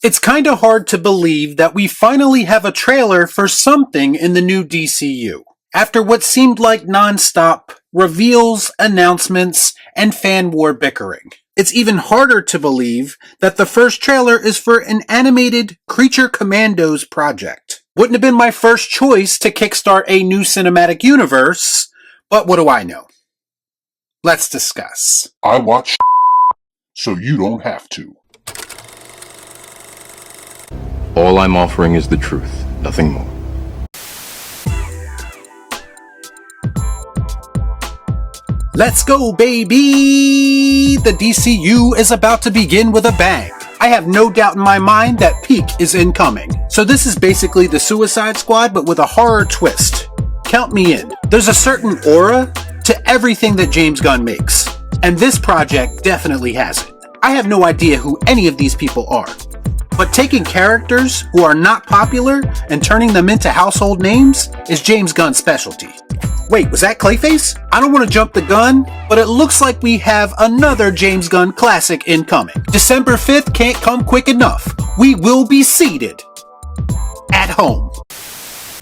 It's kinda hard to believe that we finally have a trailer for something in the new DCU. After what seemed like non-stop reveals, announcements, and fan war bickering. It's even harder to believe that the first trailer is for an animated Creature Commandos project. Wouldn't have been my first choice to kickstart a new cinematic universe, but what do I know? Let's discuss. I watch so you don't have to. All I'm offering is the truth, nothing more. Let's go, baby! The DCU is about to begin with a bang. I have no doubt in my mind that peak is incoming. So this is basically the Suicide Squad, but with a horror twist. Count me in. There's a certain aura to everything that James Gunn makes, and this project definitely has it. I have no idea who any of these people are, but taking characters who are not popular and turning them into household names is James Gunn's specialty. Wait, was that Clayface? I don't want to jump the gun, but it looks like we have another James Gunn classic incoming. December 5th can't come quick enough. We will be seated at home.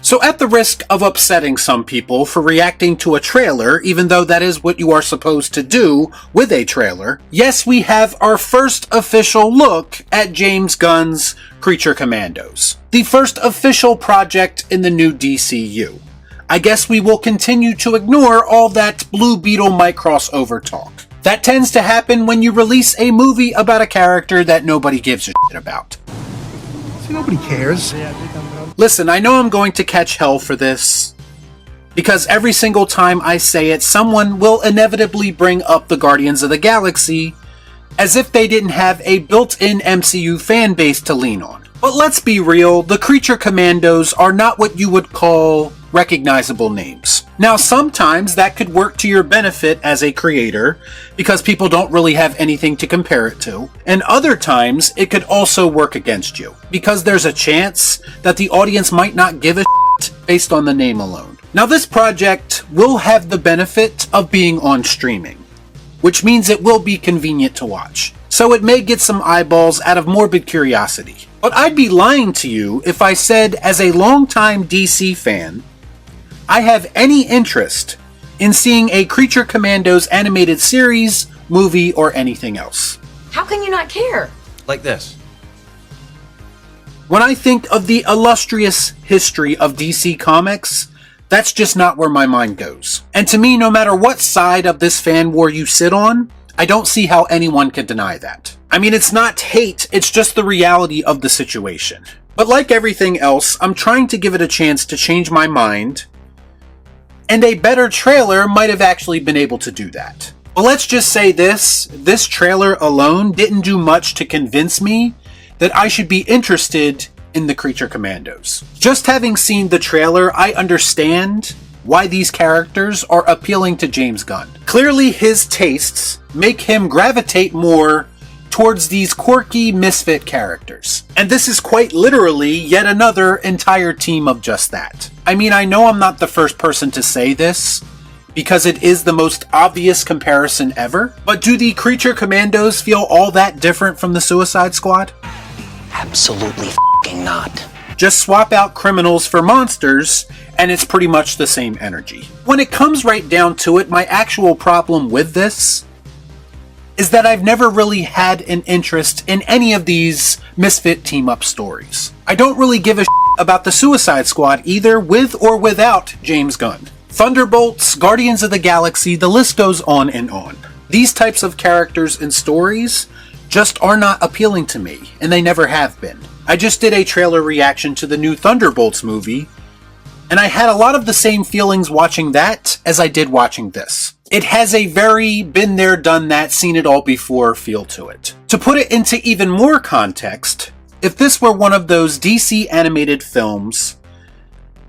So at the risk of upsetting some people for reacting to a trailer, even though that is what you are supposed to do with a trailer, yes, we have our first official look at James Gunn's Creature Commandos. The first official project in the new DCU. I guess we will continue to ignore all that Blue Beetle might crossover talk. That tends to happen when you release a movie about a character that nobody gives a shit about. See, nobody cares. Listen, I know I'm going to catch hell for this, because every single time I say it, someone will inevitably bring up the Guardians of the Galaxy as if they didn't have a built-in MCU fan base to lean on. But let's be real, the Creature Commandos are not what you would call recognizable names. Now, sometimes that could work to your benefit as a creator, because people don't really have anything to compare it to, and other times it could also work against you, because there's a chance that the audience might not give a shit based on the name alone. Now, this project will have the benefit of being on streaming, which means it will be convenient to watch, so it may get some eyeballs out of morbid curiosity. But I'd be lying to you if I said, as a longtime DC fan, I have any interest in seeing a Creature Commandos animated series, movie, or anything else. How can you not care? Like this. When I think of the illustrious history of DC Comics, that's just not where my mind goes. And to me, no matter what side of this fan war you sit on, I don't see how anyone can deny that. I mean, it's not hate, it's just the reality of the situation. But like everything else, I'm trying to give it a chance to change my mind, and a better trailer might have actually been able to do that. But let's just say this trailer alone didn't do much to convince me that I should be interested in the Creature Commandos. Just having seen the trailer, I understand why these characters are appealing to James Gunn. Clearly his tastes make him gravitate more towards these quirky misfit characters. And this is quite literally yet another entire team of just that. I mean, I know I'm not the first person to say this, because it is the most obvious comparison ever, but do the Creature Commandos feel all that different from the Suicide Squad? Absolutely f***ing not. Just swap out criminals for monsters, and it's pretty much the same energy. When it comes right down to it, my actual problem with this is that I've never really had an interest in any of these misfit team-up stories. I don't really give a shit about the Suicide Squad either, with or without James Gunn. Thunderbolts, Guardians of the Galaxy, the list goes on and on. These types of characters and stories just are not appealing to me, and they never have been. I just did a trailer reaction to the new Thunderbolts movie, and I had a lot of the same feelings watching that as I did watching this. It has a very been there, done that, seen it all before feel to it. To put it into even more context, if this were one of those DC animated films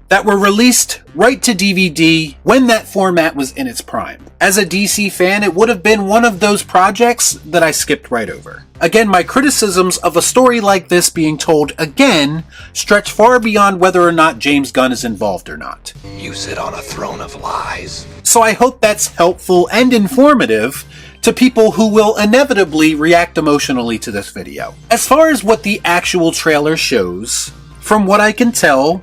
that were released right to DVD when that format was in its prime. As a DC fan, it would have been one of those projects that I skipped right over. Again, my criticisms of a story like this being told again stretch far beyond whether or not James Gunn is involved or not. You sit on a throne of lies. So I hope that's helpful and informative to people who will inevitably react emotionally to this video. As far as what the actual trailer shows, from what I can tell,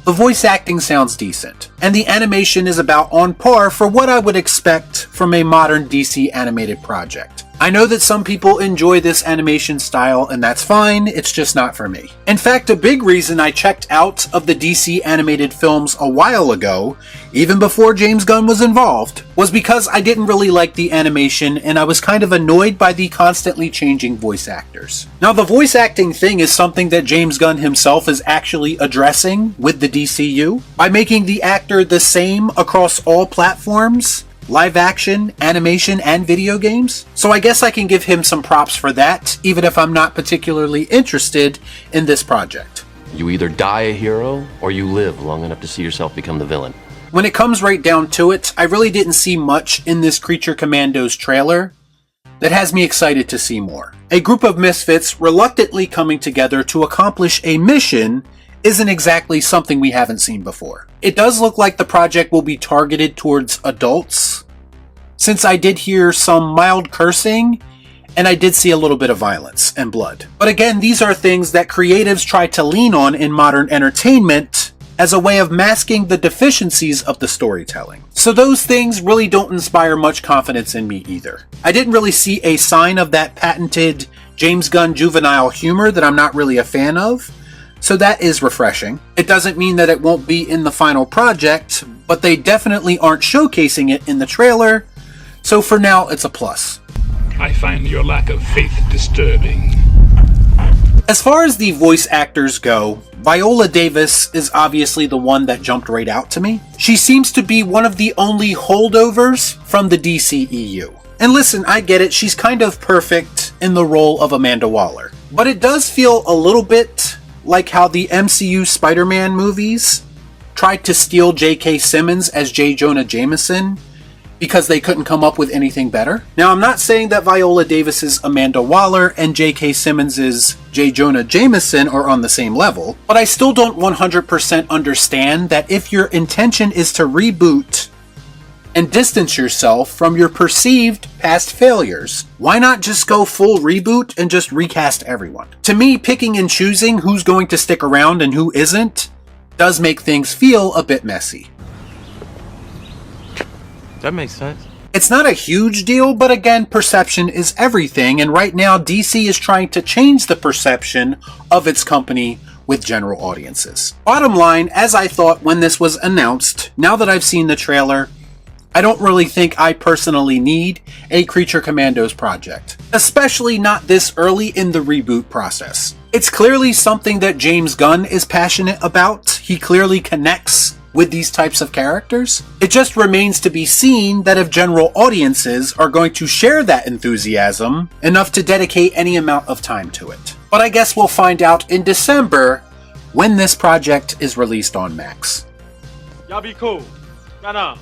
the voice acting sounds decent, and the animation is about on par for what I would expect from a modern DC animated project. I know that some people enjoy this animation style, and that's fine, it's just not for me. In fact, a big reason I checked out of the DC animated films a while ago, even before James Gunn was involved, was because I didn't really like the animation and I was kind of annoyed by the constantly changing voice actors. Now, the voice acting thing is something that James Gunn himself is actually addressing with the DCU by making the actor the same across all platforms, live action, animation, and video games. So I guess I can give him some props for that, even if I'm not particularly interested in this project. You either die a hero, or you live long enough to see yourself become the villain. When it comes right down to it, I really didn't see much in this Creature Commandos trailer that has me excited to see more. A group of misfits reluctantly coming together to accomplish a mission isn't exactly something we haven't seen before. It does look like the project will be targeted towards adults, since I did hear some mild cursing and I did see a little bit of violence and blood. But again, these are things that creatives try to lean on in modern entertainment as a way of masking the deficiencies of the storytelling. So those things really don't inspire much confidence in me either. I didn't really see a sign of that patented James Gunn juvenile humor that I'm not really a fan of, so that is refreshing. It doesn't mean that it won't be in the final project, but they definitely aren't showcasing it in the trailer, so for now it's a plus. I find your lack of faith disturbing. As far as the voice actors go, Viola Davis is obviously the one that jumped right out to me. She seems to be one of the only holdovers from the DCEU. And listen, I get it, she's kind of perfect in the role of Amanda Waller. But it does feel a little bit like how the MCU Spider-Man movies tried to steal J.K. Simmons as J. Jonah Jameson because they couldn't come up with anything better. Now, I'm not saying that Viola Davis's Amanda Waller and J.K. Simmons's J. Jonah Jameson are on the same level, but I still don't 100% understand that if your intention is to reboot and distance yourself from your perceived past failures, why not just go full reboot and just recast everyone? To me, picking and choosing who's going to stick around and who isn't does make things feel a bit messy. That makes sense. It's not a huge deal, but again, perception is everything, and right now DC is trying to change the perception of its company with general audiences. Bottom line, as I thought when this was announced, now that I've seen the trailer, I don't really think I personally need a Creature Commandos project, especially not this early in the reboot process. It's clearly something that James Gunn is passionate about. He clearly connects with these types of characters. It just remains to be seen that if general audiences are going to share that enthusiasm enough to dedicate any amount of time to it. But I guess we'll find out in December when this project is released on Max. Y'all be cool. Nah.